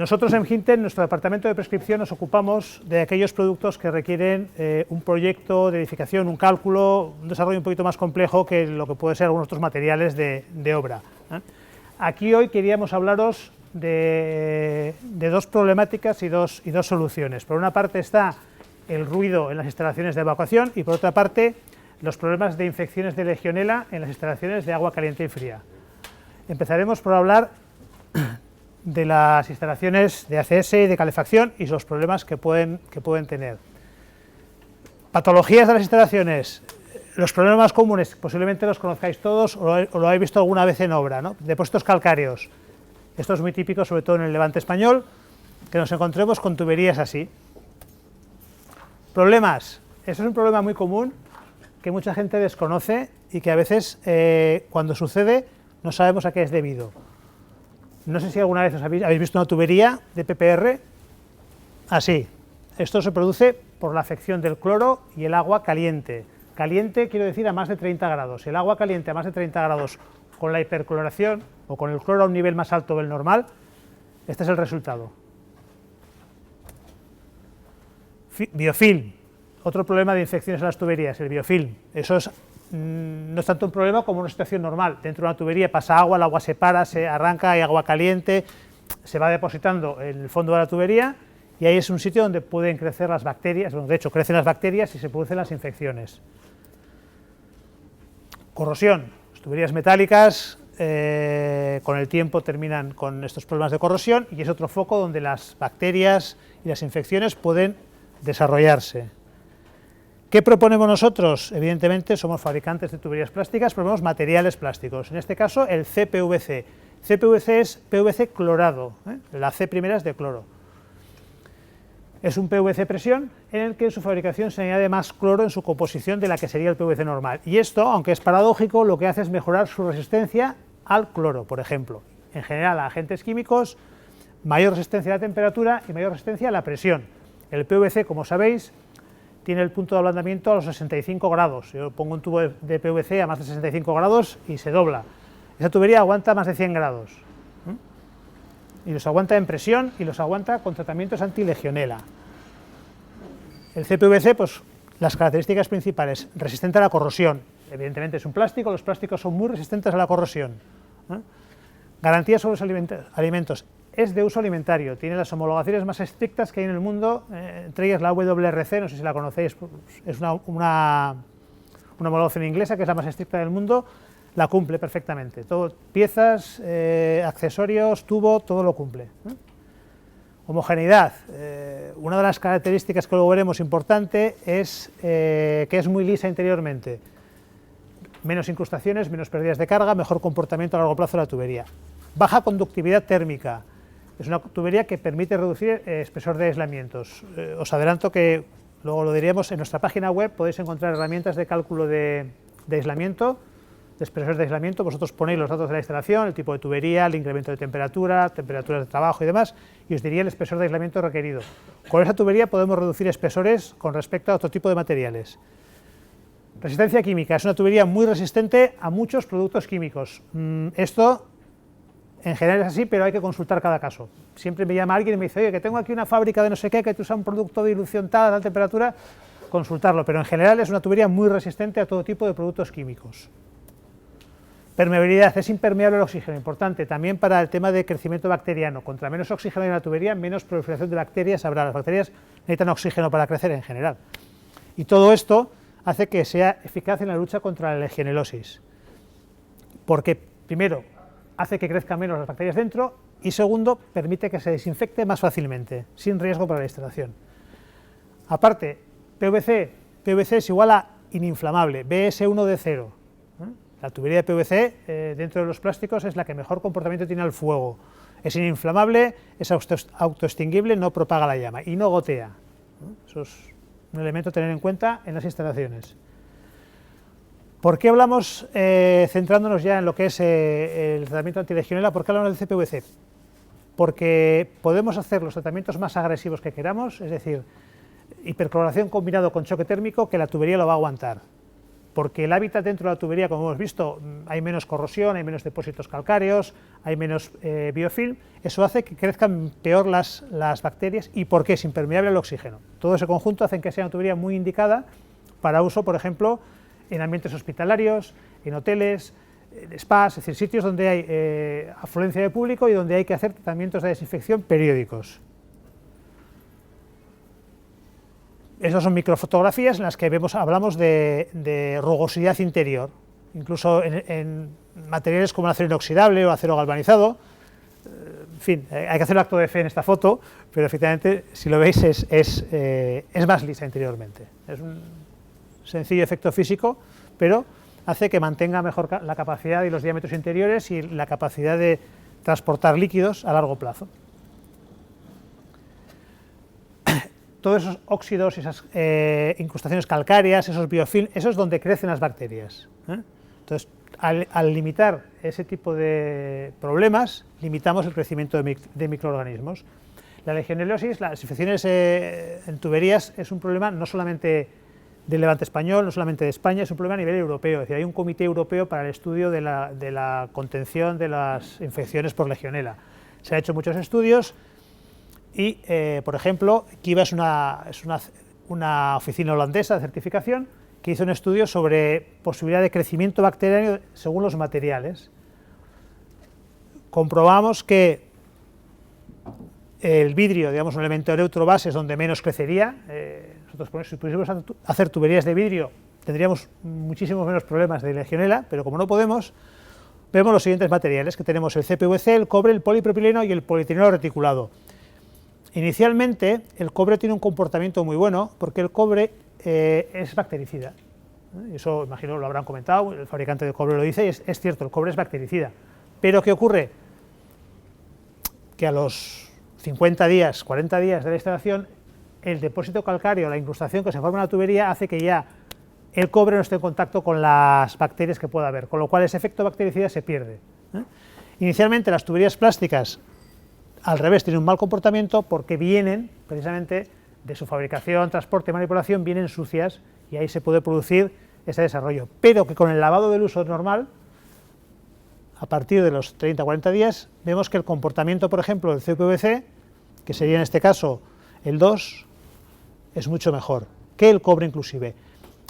Nosotros en Ginte, en nuestro departamento de prescripción, nos ocupamos de aquellos productos que requieren un proyecto de edificación, un cálculo, un desarrollo un poquito más complejo que lo que puede ser algunos otros materiales de obra. Aquí hoy queríamos hablaros de dos problemáticas y dos soluciones. Por una parte está el ruido en las instalaciones de evacuación y por otra parte los problemas de infecciones de Legionela en las instalaciones de agua caliente y fría. Empezaremos por hablar de las instalaciones de ACS y de calefacción y los problemas que pueden tener. Patologías de las instalaciones. Los problemas más comunes, posiblemente los conozcáis todos o lo habéis visto alguna vez en obra, ¿no? Depósitos calcáreos. Esto es muy típico, sobre todo en el Levante español, que nos encontremos con tuberías así. Problemas. Eso es un problema muy común que mucha gente desconoce y que a veces, cuando sucede, no sabemos a qué es debido. No sé si alguna vez habéis visto una tubería de PPR así. Esto se produce por la afección del cloro y el agua caliente. Caliente quiero decir a más de 30 grados. El agua caliente a más de 30 grados con la hipercloración o con el cloro a un nivel más alto del normal, este es el resultado. Biofilm, otro problema de infecciones en las tuberías, el biofilm. Eso no es tanto un problema como una situación normal. Dentro de una tubería pasa agua, el agua se para, se arranca, hay agua caliente, se va depositando en el fondo de la tubería y ahí es un sitio donde pueden crecer las bacterias, bueno, de hecho crecen las bacterias y se producen las infecciones. Corrosión, las tuberías metálicas con el tiempo terminan con estos problemas de corrosión y es otro foco donde las bacterias y las infecciones pueden desarrollarse. ¿Qué proponemos nosotros? Evidentemente somos fabricantes de tuberías plásticas, proponemos materiales plásticos, en este caso el CPVC. CPVC es PVC clorado, la C primera es de cloro. Es un PVC presión en el que en su fabricación se añade más cloro en su composición de la que sería el PVC normal. Y esto, aunque es paradójico, lo que hace es mejorar su resistencia al cloro, por ejemplo. En general, a agentes químicos, mayor resistencia a la temperatura y mayor resistencia a la presión. El PVC, como sabéis, tiene el punto de ablandamiento a los 65 grados. Yo pongo un tubo de PVC a más de 65 grados y se dobla. Esa tubería aguanta más de 100 grados. Y los aguanta en presión y los aguanta con tratamientos anti-legionela. El CPVC, pues las características principales, resistente a la corrosión. Evidentemente es un plástico, los plásticos son muy resistentes a la corrosión. Garantías sobre los alimentos. Es de uso alimentario, tiene las homologaciones más estrictas que hay en el mundo, entre ellas la WRC, no sé si la conocéis, es una homologación inglesa que es la más estricta del mundo, la cumple perfectamente. Todo, piezas, accesorios, tubo, todo lo cumple. Homogeneidad. Una de las características que luego veremos importante es que es muy lisa interiormente. Menos incrustaciones, menos pérdidas de carga, mejor comportamiento a largo plazo de la tubería. Baja conductividad térmica. Es una tubería que permite reducir espesor de aislamientos. Os adelanto que, luego lo diríamos, en nuestra página web podéis encontrar herramientas de cálculo de aislamiento, de espesores de aislamiento. Vosotros ponéis los datos de la instalación, el tipo de tubería, el incremento de temperatura, temperaturas de trabajo y demás, y os diría el espesor de aislamiento requerido. Con esa tubería podemos reducir espesores con respecto a otro tipo de materiales. Resistencia química. Es una tubería muy resistente a muchos productos químicos. Esto en general es así, pero hay que consultar cada caso. Siempre me llama alguien y me dice, oye, que tengo aquí una fábrica de no sé qué, que te usa un producto de dilución tal, a tal temperatura, consultarlo, pero en general es una tubería muy resistente a todo tipo de productos químicos. Permeabilidad, es impermeable al oxígeno, importante, también para el tema de crecimiento bacteriano. Contra menos oxígeno en la tubería, menos proliferación de bacterias habrá. Las bacterias necesitan oxígeno para crecer en general. Y todo esto hace que sea eficaz en la lucha contra la legionelosis. Porque, primero, hace que crezcan menos las bacterias dentro y segundo, permite que se desinfecte más fácilmente, sin riesgo para la instalación. Aparte, PVC es igual a ininflamable, BS1 de 0. La tubería de PVC dentro de los plásticos es la que mejor comportamiento tiene al fuego. Es ininflamable, es autoextinguible, no propaga la llama y no gotea. Eso es un elemento a tener en cuenta en las instalaciones. ¿Por qué hablamos, centrándonos ya en lo que es el tratamiento antilegionela, por qué hablamos del CPVC? Porque podemos hacer los tratamientos más agresivos que queramos, es decir, hipercloración combinado con choque térmico, que la tubería lo va a aguantar. porque el hábitat dentro de la tubería, como hemos visto, hay menos corrosión, hay menos depósitos calcáreos, hay menos biofilm, eso hace que crezcan peor las bacterias. ¿Y por qué? Es impermeable al oxígeno. Todo ese conjunto hace que sea una tubería muy indicada para uso, por ejemplo, en ambientes hospitalarios, en hoteles, en spas, es decir, sitios donde hay afluencia de público y donde hay que hacer tratamientos de desinfección periódicos. Esas son microfotografías en las que hablamos de rugosidad interior, incluso en materiales como el acero inoxidable o acero galvanizado. En fin, hay que hacer un acto de fe en esta foto, pero efectivamente, si lo veis, es más lisa interiormente. Es un sencillo efecto físico, pero hace que mantenga mejor la capacidad y los diámetros interiores y la capacidad de transportar líquidos a largo plazo. Todos esos óxidos, esas incrustaciones calcáreas, esos biofilm, eso es donde crecen las bacterias. Entonces, al limitar ese tipo de problemas, limitamos el crecimiento de microorganismos. La legionellosis, las infecciones en tuberías, es un problema no solamente del Levante español, no solamente de España, es un problema a nivel europeo. Es decir, hay un comité europeo para el estudio de la contención de las infecciones por legionela. Se han hecho muchos estudios. Y, por ejemplo, Kiva es una oficina holandesa de certificación que hizo un estudio sobre posibilidad de crecimiento bacteriano según los materiales. Comprobamos que el vidrio, digamos, un elemento neutro base, es donde menos crecería. Nosotros, si pudiésemos hacer tuberías de vidrio, tendríamos muchísimos menos problemas de legionela, pero como no podemos, vemos los siguientes materiales, que tenemos el CPVC, el cobre, el polipropileno y el polietileno reticulado. Inicialmente, el cobre tiene un comportamiento muy bueno, porque el cobre es bactericida. Eso, imagino, lo habrán comentado, el fabricante de cobre lo dice, y es cierto, el cobre es bactericida. Pero, ¿qué ocurre? Que a los 50 días, 40 días de la instalación, el depósito calcáreo, la incrustación que se forma en la tubería, hace que ya el cobre no esté en contacto con las bacterias que pueda haber, con lo cual ese efecto bactericida se pierde. Inicialmente, las tuberías plásticas, al revés, tienen un mal comportamiento porque vienen, precisamente, de su fabricación, transporte y manipulación, vienen sucias y ahí se puede producir ese desarrollo. Pero que con el lavado del uso normal, a partir de los 30 o 40 días, vemos que el comportamiento, por ejemplo, del CPVC, que sería en este caso el 2, es mucho mejor que el cobre inclusive.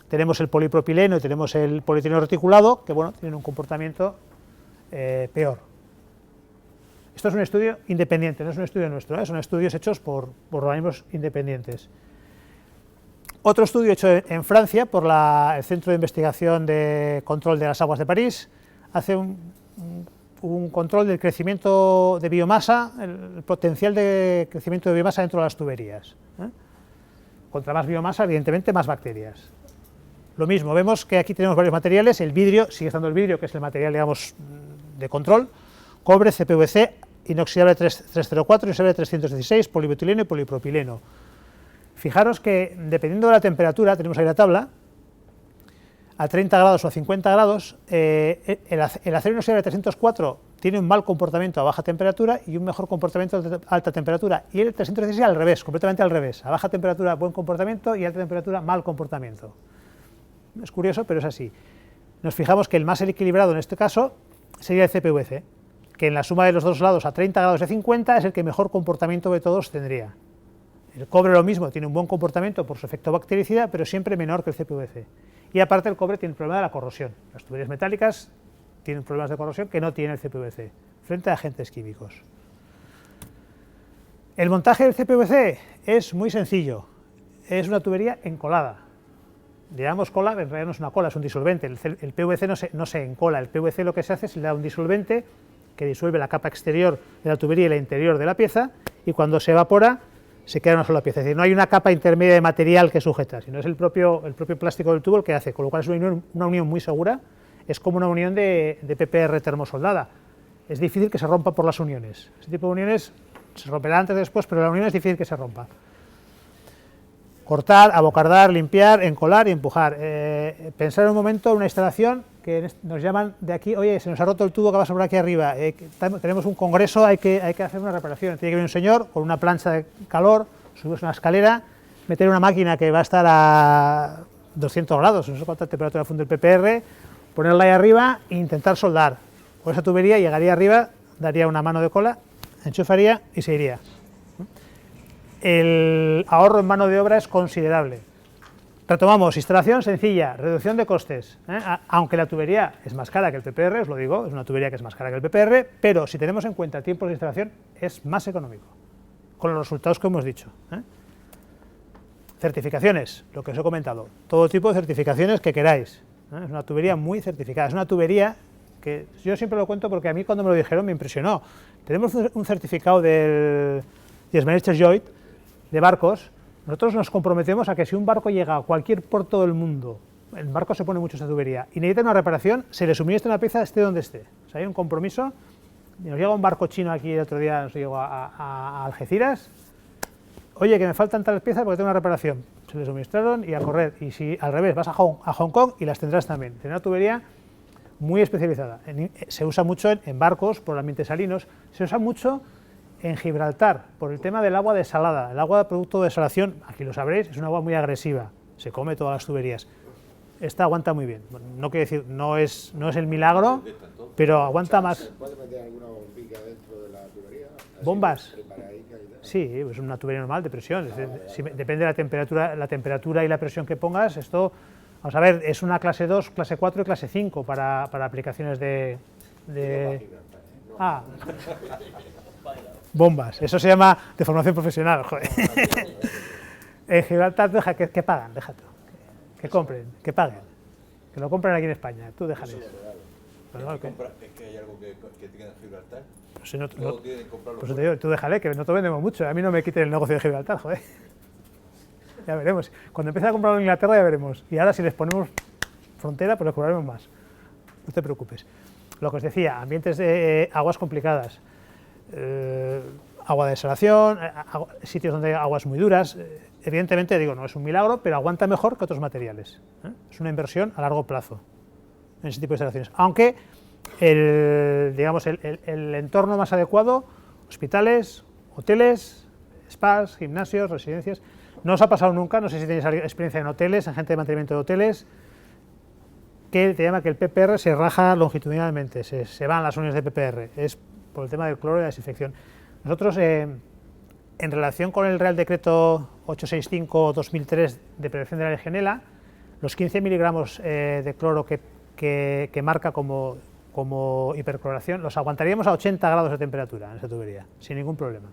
Tenemos el polipropileno y tenemos el polietileno reticulado, que bueno, tienen un comportamiento peor. Esto es un estudio independiente, no es un estudio nuestro, son estudios hechos por organismos independientes. Otro estudio hecho en Francia por el Centro de Investigación de Control de las Aguas de París hace un control del crecimiento de biomasa, el potencial de crecimiento de biomasa dentro de las tuberías. Contra más biomasa, evidentemente, más bacterias. Lo mismo, vemos que aquí tenemos varios materiales, el vidrio, sigue estando el vidrio, que es el material, digamos, de control, cobre, CPVC, inoxidable 304, inoxidable 316, polietileno y polipropileno. Fijaros que, dependiendo de la temperatura, tenemos ahí la tabla, a 30 grados o a 50 grados, el acero inoxidable 304 tiene un mal comportamiento a baja temperatura y un mejor comportamiento a alta temperatura, y el 316 al revés, completamente al revés, a baja temperatura buen comportamiento y a alta temperatura mal comportamiento. Es curioso, pero es así. Nos fijamos que el más equilibrado en este caso sería el CPVC, que en la suma de los dos lados a 30 grados de 50 es el que mejor comportamiento de todos tendría. El cobre lo mismo, tiene un buen comportamiento por su efecto bactericida, pero siempre menor que el CPVC. Y aparte el cobre tiene el problema de la corrosión. Las tuberías metálicas tienen problemas de corrosión que no tiene el CPVC, frente a agentes químicos. El montaje del CPVC es muy sencillo, es una tubería encolada. Digamos cola, en realidad no es una cola, es un disolvente. El PVC no se encola, el PVC lo que se hace es le da un disolvente que disuelve la capa exterior de la tubería y la interior de la pieza, y cuando se evapora se queda una sola pieza. Es decir, no hay una capa intermedia de material que sujeta, sino es el propio plástico del tubo el que hace, con lo cual es una unión muy segura, es como una unión de PPR termosoldada. Es difícil que se rompa por las uniones. Ese tipo de uniones se romperá antes o después, pero la unión es difícil que se rompa. Cortar, abocardar, limpiar, encolar y empujar. Pensar en un momento en una instalación que nos llaman de aquí, oye, se nos ha roto el tubo que pasa por aquí arriba, tenemos un congreso, hay que hacer una reparación. Tiene que venir un señor con una plancha de calor, subirse una escalera, meter una máquina que va a estar a 200 grados, no sé cuánta temperatura funde el PPR, ponerla ahí arriba e intentar soldar. Por esa tubería llegaría arriba, daría una mano de cola, enchufaría y se iría. El ahorro en mano de obra es considerable. Retomamos, instalación sencilla, reducción de costes, aunque la tubería es más cara que el PPR, os lo digo, es una tubería que es más cara que el PPR, pero si tenemos en cuenta tiempos de instalación es más económico, con los resultados que hemos dicho. Certificaciones, lo que os he comentado, todo tipo de certificaciones que queráis. Es una tubería muy certificada, es una tubería que yo siempre lo cuento porque a mí cuando me lo dijeron me impresionó. Tenemos un certificado del Joint de barcos. Nosotros nos comprometemos a que si un barco llega a cualquier puerto del mundo, el barco se pone mucho esta tubería, y necesita una reparación, se le suministra una pieza esté donde esté. O sea, hay un compromiso. Nos llega un barco chino aquí el otro día, nos llegó a Algeciras. Oye, que me faltan tales piezas porque tengo una reparación. Se le suministraron y a correr. Y si al revés, vas a Hong Kong y las tendrás también. Tiene una tubería muy especializada. Se usa mucho en barcos por ambientes salinos, se usa mucho en Gibraltar, por el tema del agua desalada. El agua de producto de desalación, aquí lo sabréis, es un agua muy agresiva, se come todas las tuberías. Esta aguanta muy bien. Bueno, no quiero decir, no es el milagro, pero aguanta más. ¿Se puede meter alguna bombilla dentro de la tubería? ¿Bombas? Sí, es una tubería normal de presión. Depende de la temperatura y la presión que pongas. Esto, vamos a ver, es una clase 2, clase 4 y clase 5 para aplicaciones de... Ah, bombas, eso se llama de formación profesional, joder. En Gibraltar, deja que pagan, déjate, que compren, que paguen, que lo compren aquí en España, tú déjales. Pero es que hay algo que tiene Gibraltar. Pues no, Todo tiene que comprarlo. Pues te digo, tú déjale, que nosotros vendemos mucho, a mí no me quiten el negocio de Gibraltar, joder. Ya veremos, cuando empiece a comprarlo en Inglaterra ya veremos, y ahora si les ponemos frontera, pues les cobraremos más, no te preocupes. Lo que os decía, ambientes de aguas complicadas, agua de desalación, sitios donde hay aguas muy duras, evidentemente digo, no es un milagro, pero aguanta mejor que otros materiales. Es una inversión a largo plazo en ese tipo de instalaciones, aunque digamos, el entorno más adecuado, hospitales, hoteles, spas, gimnasios, residencias. No os ha pasado nunca, no sé si tenéis experiencia en hoteles, en gente de mantenimiento de hoteles, que te llama que el PPR se raja longitudinalmente, se van las uniones de PPR, es por el tema del cloro y la desinfección. Nosotros, en relación con el Real Decreto 865/2003 de prevención de la Legionela, los 15 miligramos de cloro que marca como hipercloración, los aguantaríamos a 80 grados de temperatura en esa tubería, sin ningún problema.